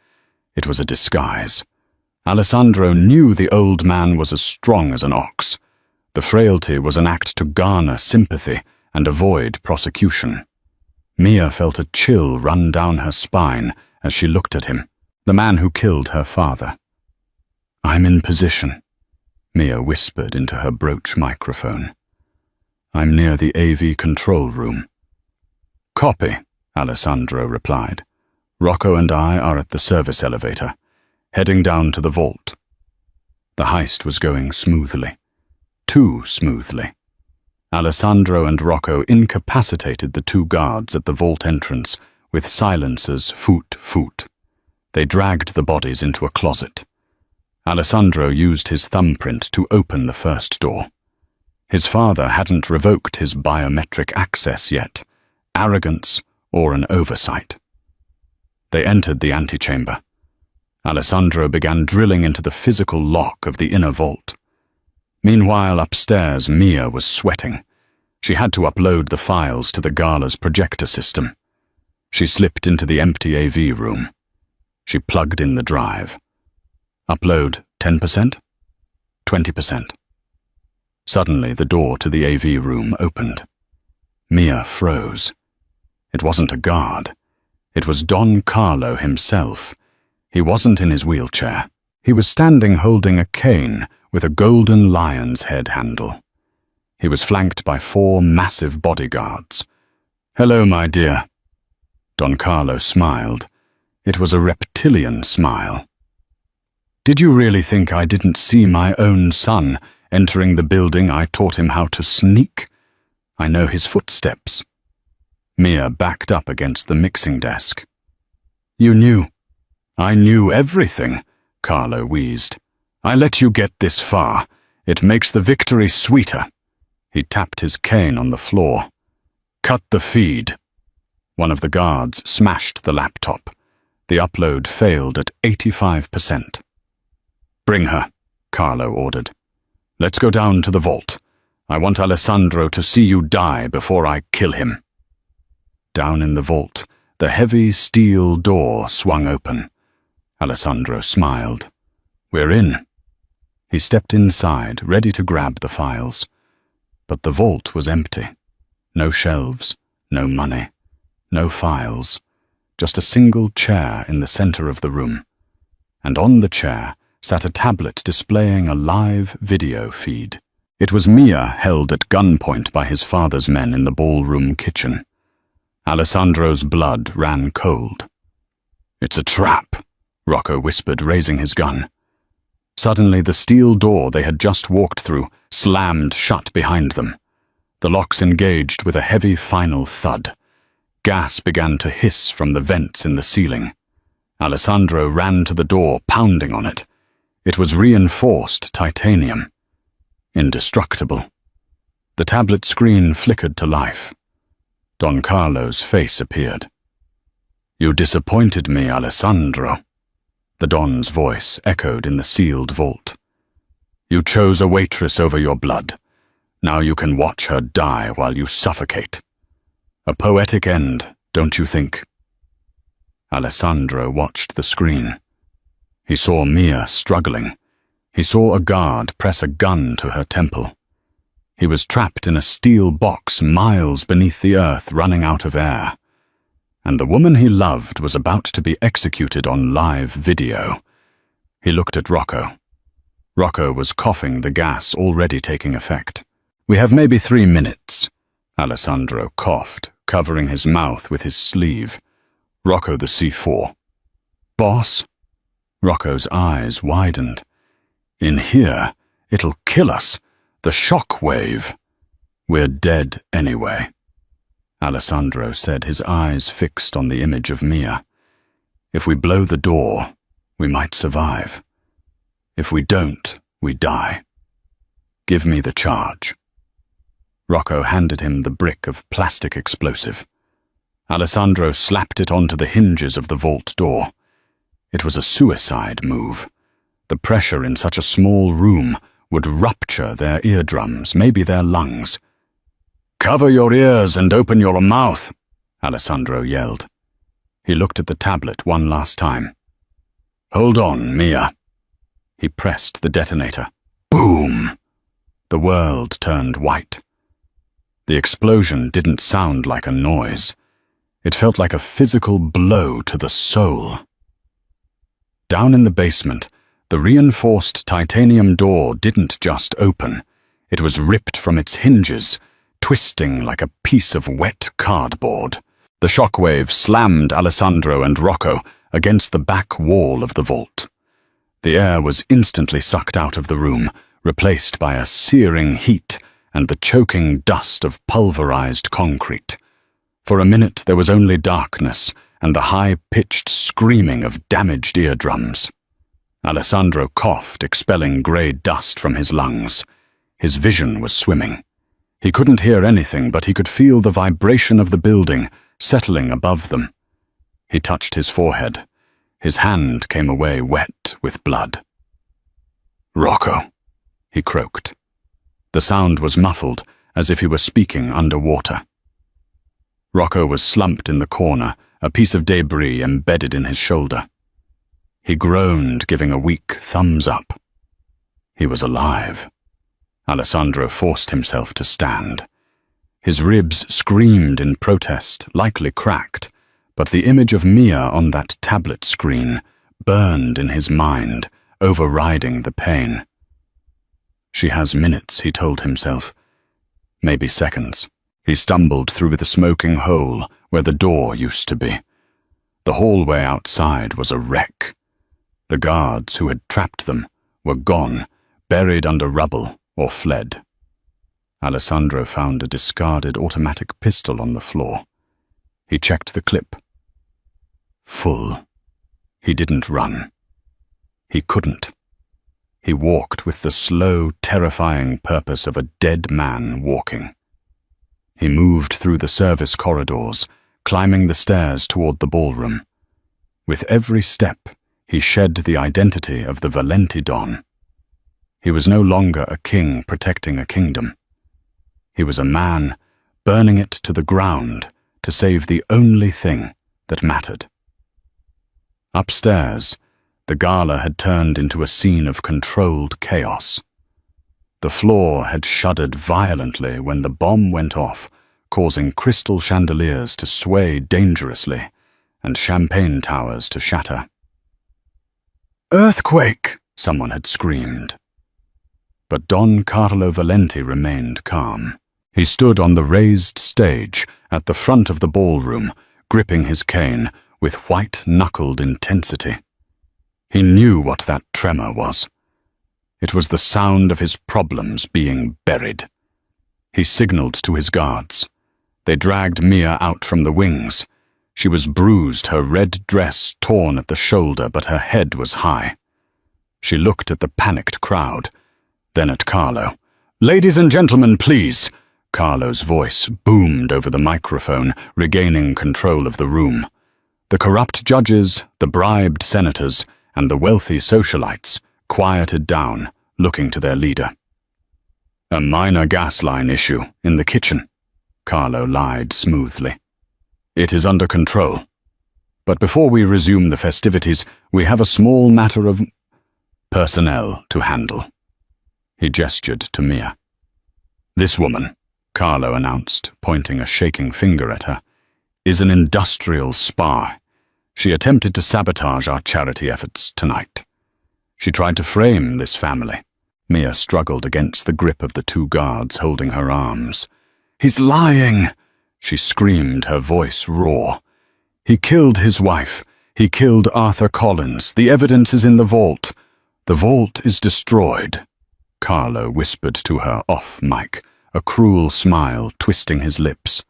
It was a disguise. Alessandro knew the old man was as strong as an ox. The frailty was an act to garner sympathy and avoid prosecution. Mia felt a chill run down her spine as she looked at him, the man who killed her father. "I'm in position," Mia whispered into her brooch microphone. "I'm near the AV control room." "Copy," Alessandro replied. "Rocco and I are at the service elevator, heading down to the vault." The heist was going smoothly. Too smoothly. Alessandro and Rocco incapacitated the 2 guards at the vault entrance with silencers foot. They dragged the bodies into a closet. Alessandro used his thumbprint to open the first door. His father hadn't revoked his biometric access yet, arrogance or an oversight. They entered the antechamber. Alessandro began drilling into the physical lock of the inner vault. Meanwhile, upstairs, Mia was sweating. She had to upload the files to the gala's projector system. She slipped into the empty AV room. She plugged in the drive. Upload 10%? 20%. Suddenly, the door to the AV room opened. Mia froze. It wasn't a guard. It was Don Carlo himself. He wasn't in his wheelchair. He was standing holding a cane with a golden lion's head handle. He was flanked by 4 massive bodyguards. "Hello, my dear." Don Carlo smiled. It was a reptilian smile. "Did you really think I didn't see my own son entering the building I taught him how to sneak? I know his footsteps." Mia backed up against the mixing desk. "You knew." "I knew everything," Carlo wheezed. "I let you get this far. It makes the victory sweeter." He tapped his cane on the floor. "Cut the feed." One of the guards smashed the laptop. The upload failed at 85%. "Bring her," Carlo ordered. "Let's go down to the vault. I want Alessandro to see you die before I kill him." Down in the vault, the heavy steel door swung open. Alessandro smiled. "We're in." He stepped inside, ready to grab the files. But the vault was empty. No shelves, no money, no files. Just a single chair in the center of the room. And on the chair sat a tablet displaying a live video feed. It was Mia held at gunpoint by his father's men in the ballroom kitchen. Alessandro's blood ran cold. "It's a trap," Rocco whispered, raising his gun. Suddenly, the steel door they had just walked through slammed shut behind them. The locks engaged with a heavy final thud. Gas began to hiss from the vents in the ceiling. Alessandro ran to the door, pounding on it. It was reinforced titanium. Indestructible. The tablet screen flickered to life. Don Carlo's face appeared. "You disappointed me, Alessandro." The Don's voice echoed in the sealed vault. "You chose a waitress over your blood. Now you can watch her die while you suffocate. A poetic end, don't you think?" Alessandro watched the screen. He saw Mia struggling. He saw a guard press a gun to her temple. He was trapped in a steel box miles beneath the earth, running out of air. And the woman he loved was about to be executed on live video. He looked at Rocco. Rocco was coughing, the gas already taking effect. "We have maybe 3 minutes," Alessandro coughed, covering his mouth with his sleeve. "Rocco the C4. "Boss?" Rocco's eyes widened. "In here, it'll kill us. The shock wave." "We're dead anyway," Alessandro said, his eyes fixed on the image of Mia. "If we blow the door, we might survive. If we don't, we die. Give me the charge." Rocco handed him the brick of plastic explosive. Alessandro slapped it onto the hinges of the vault door. It was a suicide move. The pressure in such a small room would rupture their eardrums, maybe their lungs. "Cover your ears and open your mouth," Alessandro yelled. He looked at the tablet one last time. "Hold on, Mia." He pressed the detonator. Boom! The world turned white. The explosion didn't sound like a noise. It felt like a physical blow to the soul. Down in the basement, the reinforced titanium door didn't just open. It was ripped from its hinges, twisting like a piece of wet cardboard. The shockwave slammed Alessandro and Rocco against the back wall of the vault. The air was instantly sucked out of the room, replaced by a searing heat and the choking dust of pulverized concrete. For a minute there was only darkness and the high-pitched screaming of damaged eardrums. Alessandro coughed, expelling grey dust from his lungs. His vision was swimming. He couldn't hear anything, but he could feel the vibration of the building settling above them. He touched his forehead. His hand came away wet with blood. "Rocco," he croaked. The sound was muffled, as if he were speaking underwater. Rocco was slumped in the corner, a piece of debris embedded in his shoulder. He groaned, giving a weak thumbs up. He was alive. Alessandro forced himself to stand. His ribs screamed in protest, likely cracked, but the image of Mia on that tablet screen burned in his mind, overriding the pain. She has minutes, he told himself. Maybe seconds. He stumbled through the smoking hole where the door used to be. The hallway outside was a wreck. The guards who had trapped them were gone, buried under rubble, or fled. Alessandro found a discarded automatic pistol on the floor. He checked the clip. Full. He didn't run. He couldn't. He walked with the slow, terrifying purpose of a dead man walking. He moved through the service corridors, climbing the stairs toward the ballroom. With every step, he shed the identity of the Valenti Don. He was no longer a king protecting a kingdom. He was a man burning it to the ground to save the only thing that mattered. Upstairs, the gala had turned into a scene of controlled chaos. The floor had shuddered violently when the bomb went off, causing crystal chandeliers to sway dangerously and champagne towers to shatter. "Earthquake!" someone had screamed. But Don Carlo Valenti remained calm. He stood on the raised stage at the front of the ballroom, gripping his cane with white-knuckled intensity. He knew what that tremor was. It was the sound of his problems being buried. He signaled to his guards. They dragged Mia out from the wings. She was bruised, her red dress torn at the shoulder, but her head was high. She looked at the panicked crowd, then at Carlo. "Ladies and gentlemen, please!" Carlo's voice boomed over the microphone, regaining control of the room. The corrupt judges, the bribed senators, and the wealthy socialites quieted down, looking to their leader. "A minor gas line issue in the kitchen," Carlo lied smoothly. "It is under control. But before we resume the festivities, we have a small matter of personnel to handle." He gestured to Mia. "This woman," Carlo announced, pointing a shaking finger at her, "is an industrial spy. She attempted to sabotage our charity efforts tonight. She tried to frame this family." Mia struggled against the grip of the two guards holding her arms. "He's lying!" she screamed, her voice raw. "He killed his wife. He killed Arthur Collins. The evidence is in the vault. The vault is destroyed," Carlo whispered to her off mic, a cruel smile twisting his lips.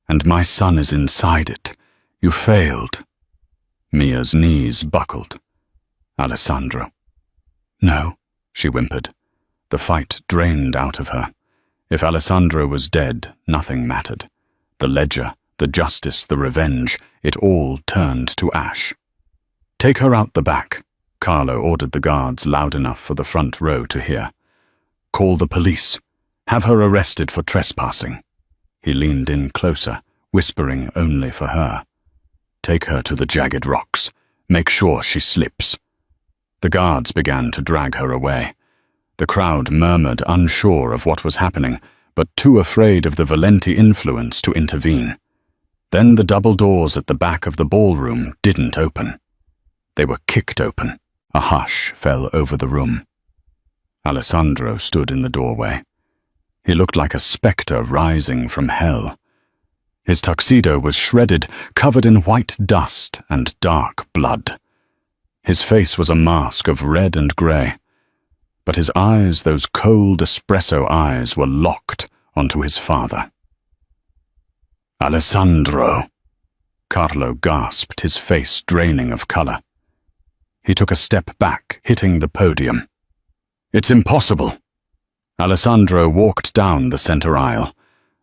"And my son is inside it. You failed." Mia's knees buckled. "Alessandro." "No," she whimpered. The fight drained out of her. If Alessandro was dead, nothing mattered. The ledger, the justice, the revenge, it all turned to ash. "Take her out the back," Carlo ordered the guards loud enough for the front row to hear. "Call the police. Have her arrested for trespassing." He leaned in closer, whispering only for her. "Take her to the jagged rocks. Make sure she slips." The guards began to drag her away. The crowd murmured, unsure of what was happening, but too afraid of the Valenti influence to intervene. Then the double doors at the back of the ballroom didn't open. They were kicked open. A hush fell over the room. Alessandro stood in the doorway. He looked like a spectre rising from hell. His tuxedo was shredded, covered in white dust and dark blood. His face was a mask of red and grey, but his eyes, those cold espresso eyes, were locked onto his father. "Alessandro," Carlo gasped, his face draining of color. He took a step back, hitting the podium. "It's impossible." Alessandro walked down the center aisle.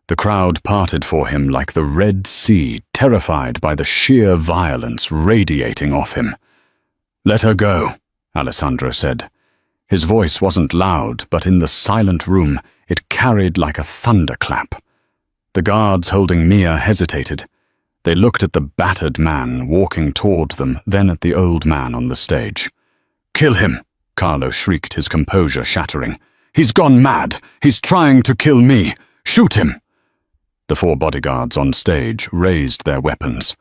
The crowd parted for him like the Red Sea, terrified by the sheer violence radiating off him. "Let her go," Alessandro said. His voice wasn't loud, but in the silent room it carried like a thunderclap. The guards holding Mia hesitated. They looked at the battered man walking toward them, then at the old man on the stage. "Kill him!" Carlo shrieked, his composure shattering. "He's gone mad! He's trying to kill me! Shoot him!" The 4 bodyguards on stage raised their weapons.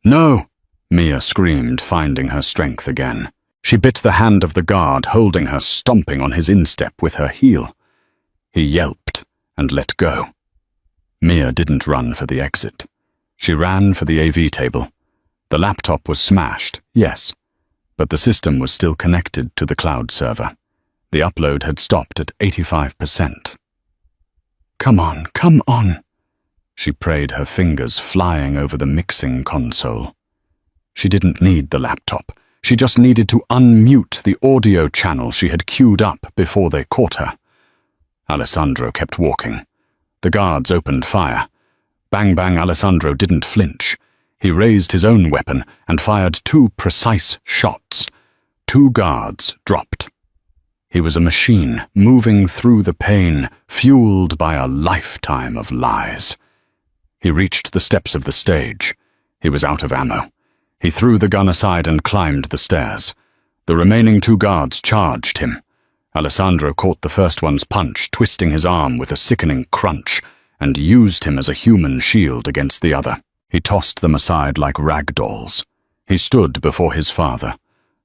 "No!" Mia screamed, finding her strength again. She bit the hand of the guard, holding her, stomping on his instep with her heel. He yelped and let go. Mia didn't run for the exit. She ran for the AV table. The laptop was smashed, yes, but the system was still connected to the cloud server. The upload had stopped at 85%. "Come on, come on," she prayed, her fingers flying over the mixing console. She didn't need the laptop. She just needed to unmute the audio channel she had queued up before they caught her. Alessandro kept walking. The guards opened fire. Bang bang, Alessandro didn't flinch. He raised his own weapon and fired 2 precise shots. 2 guards dropped. He was a machine, moving through the pain, fueled by a lifetime of lies. He reached the steps of the stage. He was out of ammo. He threw the gun aside and climbed the stairs. The remaining 2 guards charged him. Alessandro caught the first one's punch, twisting his arm with a sickening crunch, and used him as a human shield against the other. He tossed them aside like rag dolls. He stood before his father.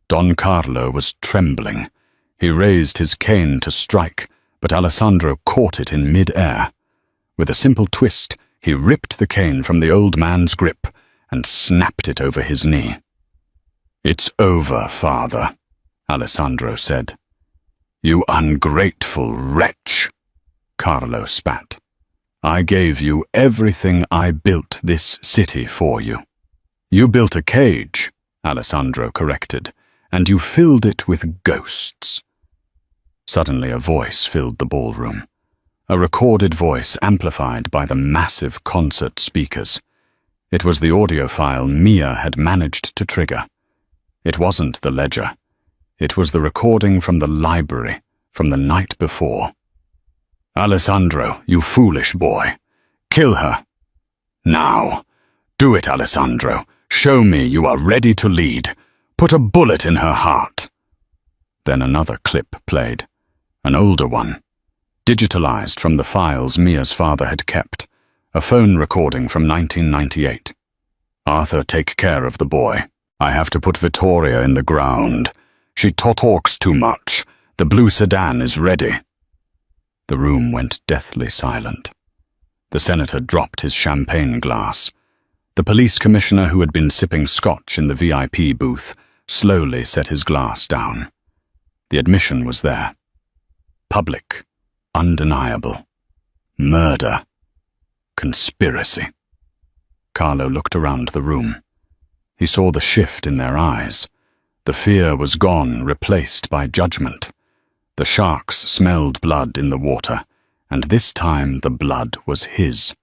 Don Carlo was trembling. He raised his cane to strike, but Alessandro caught it in mid-air. With a simple twist, he ripped the cane from the old man's grip and snapped it over his knee. "It's over, father," Alessandro said. "You ungrateful wretch," Carlo spat. "I gave you everything. I built this city for you." "You built a cage," Alessandro corrected, "and you filled it with ghosts." Suddenly a voice filled the ballroom. A recorded voice amplified by the massive concert speakers. It was the audio file Mia had managed to trigger. It wasn't the ledger. It was the recording from the library, from the night before. "Alessandro, you foolish boy. Kill her. Now. Do it, Alessandro. Show me you are ready to lead. Put a bullet in her heart." Then another clip played. An older one. Digitalized from the files Mia's father had kept. A phone recording from 1998. "Arthur, take care of the boy. I have to put Vittoria in the ground. She talks too much. The blue sedan is ready." The room went deathly silent. The senator dropped his champagne glass. The police commissioner, who had been sipping scotch in the VIP booth, slowly set his glass down. The admission was there. Public. Undeniable. Murder. Conspiracy. Carlo looked around the room. He saw the shift in their eyes. The fear was gone, replaced by judgment. The sharks smelled blood in the water, and this time the blood was his.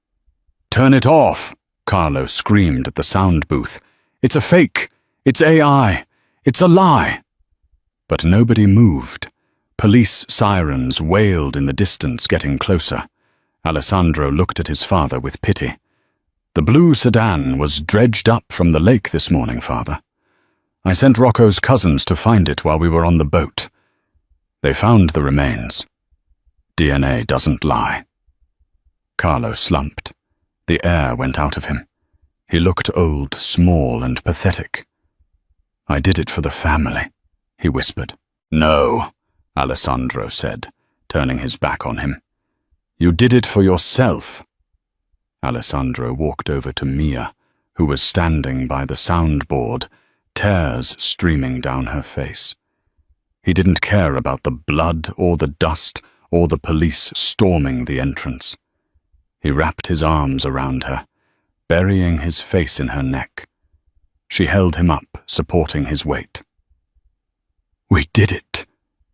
"Turn it off!" Carlo screamed at the sound booth. "It's a fake! It's AI! It's a lie!" But nobody moved. Police sirens wailed in the distance, getting closer. Alessandro looked at his father with pity. "The blue sedan was dredged up from the lake this morning, father. I sent Rocco's cousins to find it while we were on the boat. They found the remains. DNA doesn't lie." Carlo slumped. The air went out of him. He looked old, small, and pathetic. "I did it for the family," he whispered. "No," Alessandro said, turning his back on him. "You did it for yourself." Alessandro walked over to Mia, who was standing by the soundboard, tears streaming down her face. He didn't care about the blood or the dust or the police storming the entrance. He wrapped his arms around her. burying his face in her neck. She held him up, supporting his weight. "We did it,"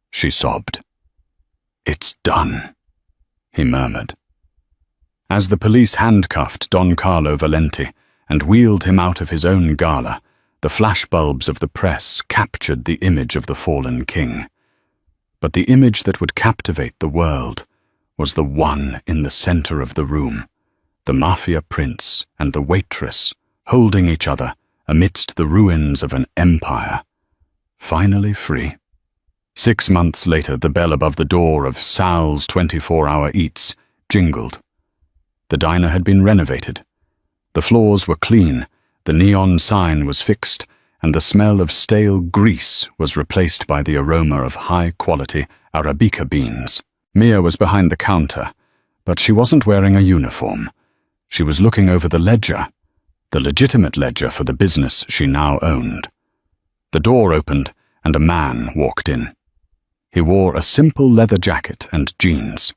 she sobbed. "It's done," he murmured. As the police handcuffed Don Carlo Valenti and wheeled him out of his own gala, the flashbulbs of the press captured the image of the fallen king. But the image that would captivate the world was the one in the center of the room, the Mafia prince and the waitress holding each other amidst the ruins of an empire, finally free. 6 months later, the bell above the door of Sal's 24-hour Eats jingled. The diner had been renovated. The floors were clean, the neon sign was fixed, and the smell of stale grease was replaced by the aroma of high-quality Arabica beans. Mia was behind the counter, but she wasn't wearing a uniform. She was looking over the ledger, the legitimate ledger for the business she now owned. The door opened, and a man walked in. He wore a simple leather jacket and jeans.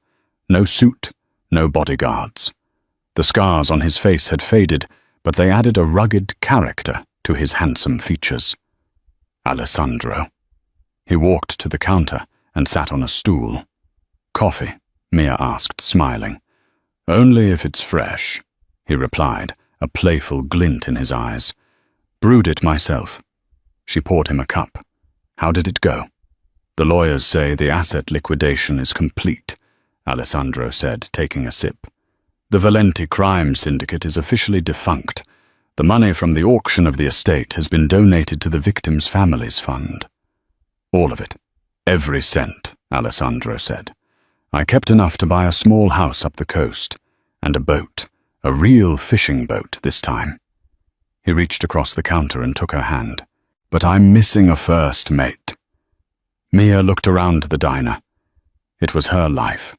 No suit, no bodyguards. The scars on his face had faded, but they added a rugged character to his handsome features. Alessandro. He walked to the counter and sat on a stool. "Coffee?" Mia asked, smiling. "Only if it's fresh," he replied, a playful glint in his eyes. "Brewed it myself." She poured him a cup. "How did it go?" "The lawyers say the asset liquidation is complete," Alessandro said, taking a sip. "The Valenti crime syndicate is officially defunct. The money from the auction of the estate has been donated to the victims' families' fund." "All of it. Every cent," Alessandro said. "I kept enough to buy a small house up the coast, and a boat, a real fishing boat this time." He reached across the counter and took her hand. "But I'm missing a first mate." Mia looked around the diner. It was her life.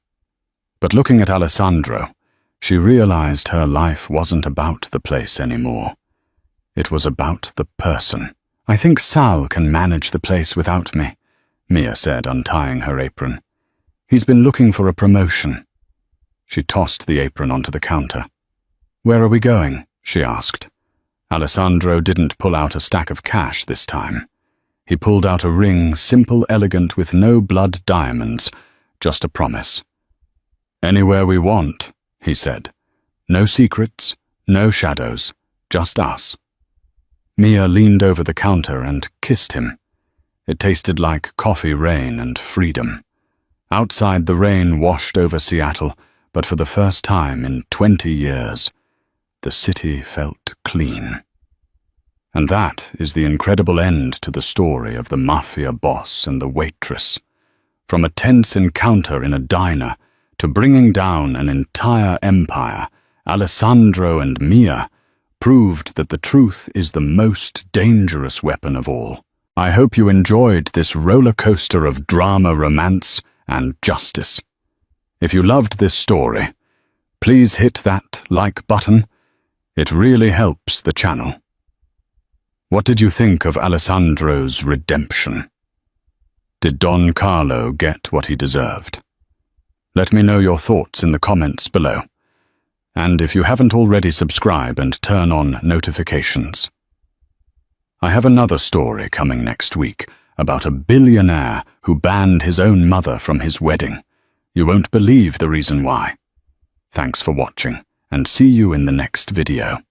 But looking at Alessandro, she realized her life wasn't about the place anymore. It was about the person. "I think Sal can manage the place without me," Mia said, untying her apron. "He's been looking for a promotion." She tossed the apron onto the counter. "Where are we going?" she asked. Alessandro didn't pull out a stack of cash this time. He pulled out a ring, simple, elegant, with no blood diamonds, just a promise. "Anywhere we want," he said. "No secrets, no shadows, just us." Mia leaned over the counter and kissed him. It tasted like coffee rain and freedom. Outside, the rain washed over Seattle, but for the first time in 20 years, the city felt clean. And that is the incredible end to the story of the Mafia boss and the waitress. From a tense encounter in a diner to bringing down an entire empire, Alessandro and Mia proved that the truth is the most dangerous weapon of all. I hope you enjoyed this roller coaster of drama, romance, and justice. If you loved this story, please hit that like button. It really helps the channel. What did you think of Alessandro's redemption? Did Don Carlo get what he deserved? Let me know your thoughts in the comments below. And if you haven't already, subscribe and turn on notifications. I have another story coming next week about a billionaire who banned his own mother from his wedding. You won't believe the reason why. Thanks for watching, and see you in the next video.